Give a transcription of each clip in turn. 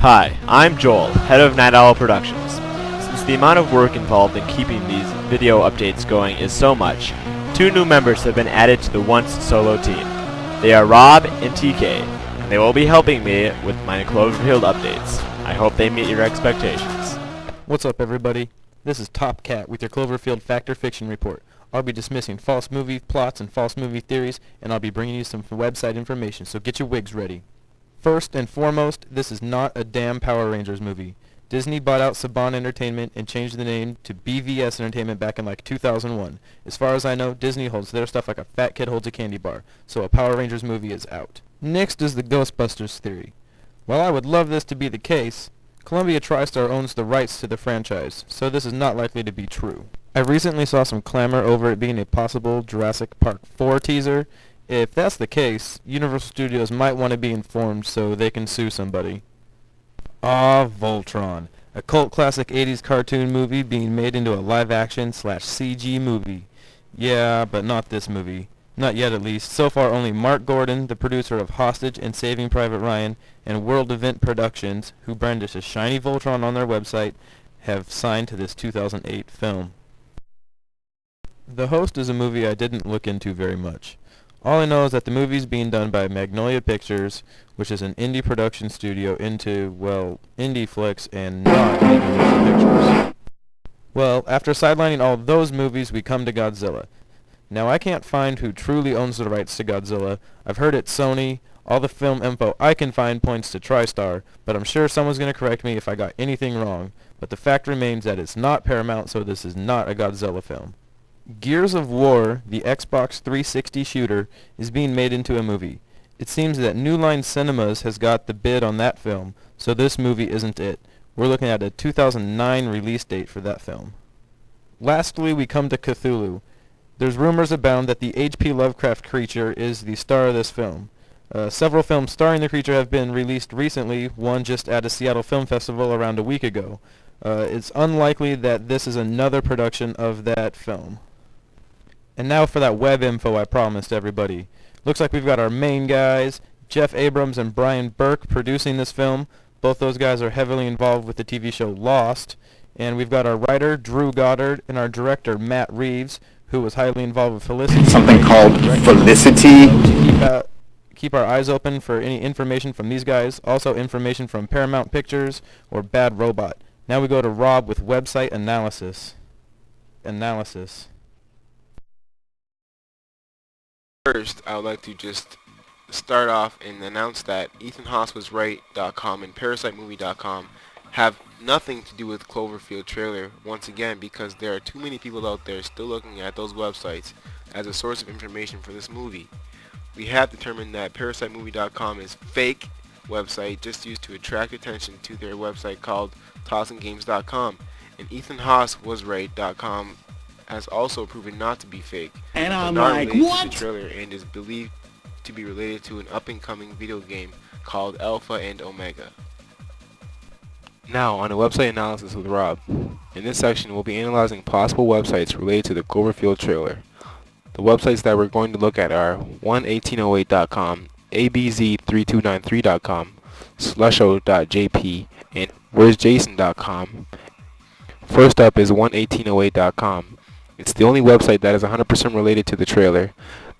Hi, I'm Joel, head of Night Owl Productions. Since the amount of work involved in keeping these video updates going is so much, 2 new members have been added to the once solo team. They are Rob and TK, and they will be helping me with my Cloverfield updates. I hope they meet your expectations. What's up, everybody? This is Top Cat with your Cloverfield Fact or Fiction report. I'll be dismissing false movie plots and false movie theories, and I'll be bringing you some website information, so get your wigs ready. First and foremost, this is not a damn Power Rangers movie. Disney bought out Saban Entertainment and changed the name to BVS Entertainment back in like 2001. As far as I know, Disney holds their stuff like a fat kid holds a candy bar, so a Power Rangers movie is out. Next is the Ghostbusters theory. While I would love this to be the case, Columbia TriStar owns the rights to the franchise, so this is not likely to be true. I recently saw some clamor over it being a possible Jurassic Park 4 teaser. If that's the case, Universal Studios might want to be informed so they can sue somebody. Voltron, a cult classic 80s cartoon movie being made into a live-action / CG movie. Yeah, but not this movie. Not yet, at least. So far, only Mark Gordon, the producer of Hostage and Saving Private Ryan, and World Event Productions, who brandish a shiny Voltron on their website, have signed to this 2008 film. The Host is a movie I didn't look into very much. All I know is that the movie's being done by Magnolia Pictures, which is an indie production studio into, well, indie flicks and not Magnolia Pictures. Well, after sidelining all those movies, we come to Godzilla. Now, I can't find who truly owns the rights to Godzilla. I've heard it's Sony. All the film info I can find points to TriStar, but I'm sure someone's going to correct me if I got anything wrong. But the fact remains that it's not Paramount, so this is not a Godzilla film. Gears of War, the Xbox 360 shooter, is being made into a movie. It seems that New Line Cinemas has got the bid on that film, so this movie isn't it. We're looking at a 2009 release date for that film. Lastly, we come to Cthulhu. There's rumors abound that the H.P. Lovecraft creature is the star of this film. Several films starring the creature have been released recently, one just at a Seattle Film Festival around a week ago. It's unlikely that this is another production of that film. And now for that web info I promised everybody. Looks like we've got our main guys, Jeff Abrams and Brian Burke, producing this film. Both those guys are heavily involved with the TV show Lost. And we've got our writer, Drew Goddard, and our director, Matt Reeves, who was highly involved with Felicity. Something called Felicity. Keep our eyes open for any information from these guys. Also information from Paramount Pictures or Bad Robot. Now we go to Rob with website analysis. First, I would like to just start off and announce that EthanHaasWasRight.com and ParasiteMovie.com have nothing to do with Cloverfield trailer once again because there are too many people out there still looking at those websites as a source of information for this movie. We have determined that ParasiteMovie.com is fake website just used to attract attention to their website called TossingGames.com, and EthanHaasWasRight.com has also proven not to be fake, And I'm not like, related what? to the trailer and is believed to be related to an up-and-coming video game called Alpha and Omega. Now on the website analysis with Rob. In this section we'll be analyzing possible websites related to the Cloverfield trailer. The websites that we're going to look at are 11808.com, abz3293.com, slusho.jp, and where'sjason.com. First up is 11808.com. It's the only website that is 100% related to the trailer.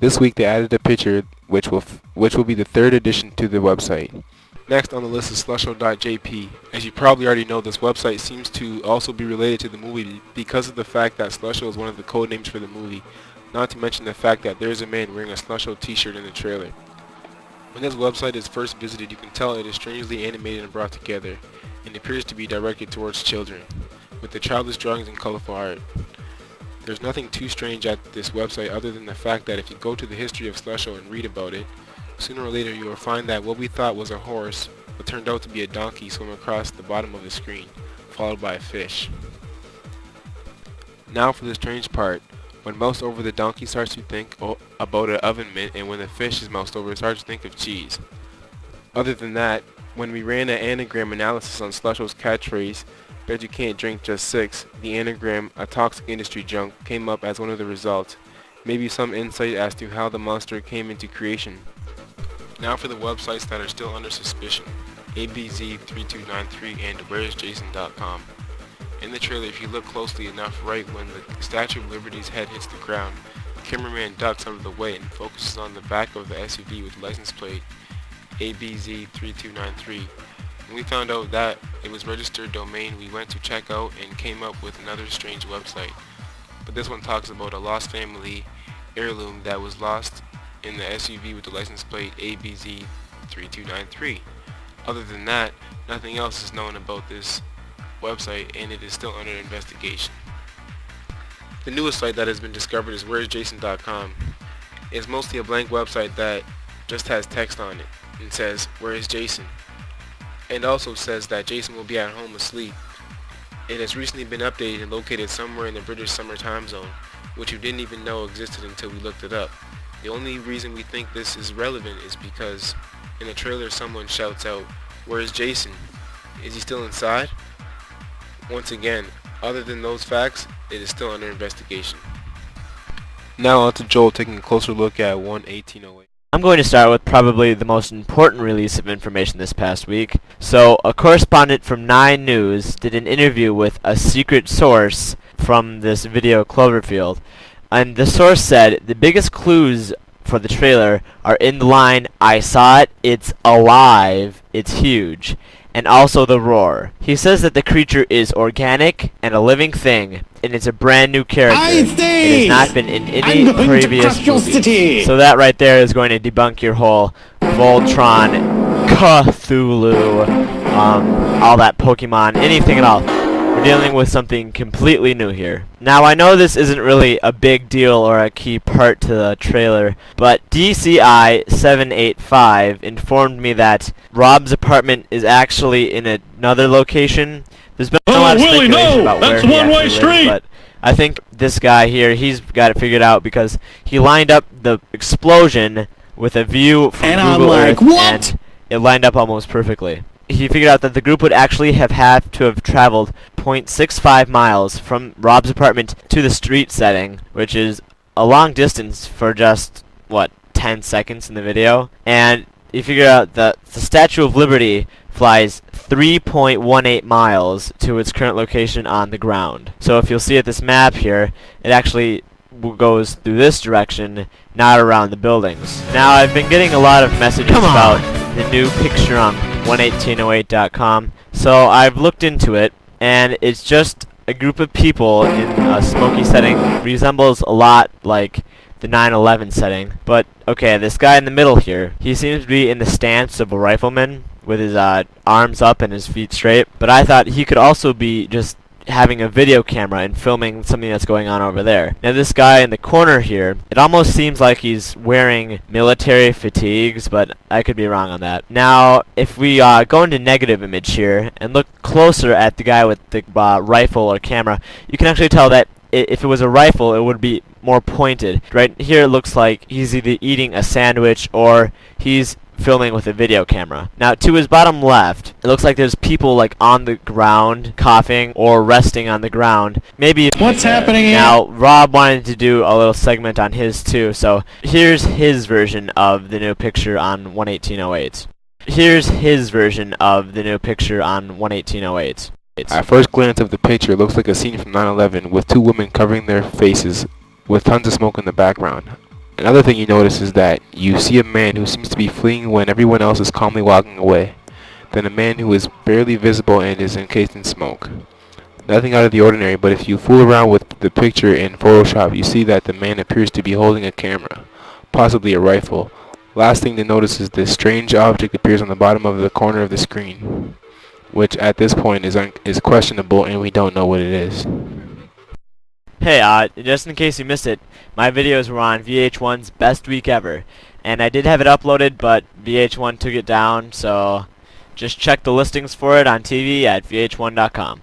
This week they added a picture which will be the 3rd addition to the website. Next on the list is slusho.jp. As you probably already know, this website seems to also be related to the movie because of the fact that Slusho is one of the code names for the movie, not to mention the fact that there's a man wearing a Slusho t-shirt in the trailer. When this website is first visited, you can tell it is strangely animated and brought together, and appears to be directed towards children, with the childish drawings and colorful art. There's nothing too strange at this website other than the fact that if you go to the history of Slusho and read about it, sooner or later you will find that what we thought was a horse, but turned out to be a donkey swimming across the bottom of the screen, followed by a fish. Now for the strange part. When moused over, the donkey starts to think about an oven mitt, and when the fish is moused over, it starts to think of cheese. Other than that, when we ran an anagram analysis on Slusho's catchphrase, bet you can't drink just 6, the anagram, a toxic industry junk, came up as one of the results. Maybe some insight as to how the monster came into creation. Now for the websites that are still under suspicion. abz3293, and wasnt.com. In the trailer, if you look closely enough, right when the Statue of Liberty's head hits the ground, the cameraman ducks out of the way and focuses on the back of the SUV with license plate abz3293. When we found out that it was registered domain, we went to check out and came up with another strange website. But this one talks about a lost family heirloom that was lost in the SUV with the license plate abz3293. Other than that, nothing else is known about this website, and it is still under investigation. The newest site that has been discovered is wasnt.com. It's mostly a blank website that just has text on it and says, "Where is Jason?" and also says that Jason will be at home asleep. It has recently been updated and located somewhere in the British summer time zone, which we didn't even know existed until we looked it up. The only reason we think this is relevant is because in the trailer someone shouts out, "Where is Jason? Is he still inside?" Once again, other than those facts, it is still under investigation. Now on to Joel taking a closer look at 11808. I'm going to start with probably the most important release of information this past week. So, a correspondent from 9 News did an interview with a secret source from this video Cloverfield. And the source said the biggest clues for the trailer are in the line, "I saw it, it's alive, it's huge," and also the roar. He says that the creature is organic and a living thing, and it's a brand new character. It has not been in any previous movie. So that right there is going to debunk your whole Voltron, Cthulhu, all that Pokemon, anything at all. We're dealing with something completely new here. Now, I know this isn't really a big deal or a key part to the trailer, but DCI785 informed me that Rob's apartment is actually in another location. There's been a lot of speculation about where he actually lives, but I think this guy here, he's got it figured out because he lined up the explosion with a view from Google Earth, and it lined up almost perfectly. He figured out that the group would actually have to have traveled 0.65 miles from Rob's apartment to the street setting, which is a long distance for just, 10 seconds in the video. And he figured out that the Statue of Liberty flies 3.18 miles to its current location on the ground. So if you'll see at this map here, it actually goes through this direction, not around the buildings. Now, I've been getting a lot of messages about the new picture on 11808.com, so I've looked into it, and it's just a group of people in a smoky setting. Resembles a lot like the 9/11 setting. But okay, this guy in the middle here, he seems to be in the stance of a rifleman with his arms up and his feet straight, but I thought he could also be just having a video camera and filming something that's going on over there. Now this guy in the corner here, it almost seems like he's wearing military fatigues, but I could be wrong on that. Now if we go into negative image here and look closer at the guy with the rifle or camera, you can actually tell that if it was a rifle, it would be more pointed. Right here it looks like he's either eating a sandwich or he's filming with a video camera. Now to his bottom left, it looks like there's people like on the ground coughing or resting on the ground. Maybe what's happening here? Now Rob wanted to do a little segment on his too, so here's his version of the new picture on 11808. Here's his version of the new picture on 11808. At first glance of the picture, it looks like a scene from 9/11 with 2 women covering their faces with tons of smoke in the background. Another thing you notice is that you see a man who seems to be fleeing when everyone else is calmly walking away. Then a man who is barely visible and is encased in smoke. Nothing out of the ordinary, but if you fool around with the picture in Photoshop, you see that the man appears to be holding a camera, possibly a rifle. Last thing to notice is this strange object appears on the bottom of the corner of the screen, which at this point is questionable and we don't know what it is. Hey, just in case you missed it, my videos were on VH1's Best Week Ever, and I did have it uploaded, but VH1 took it down, so just check the listings for it on TV at vh1.com.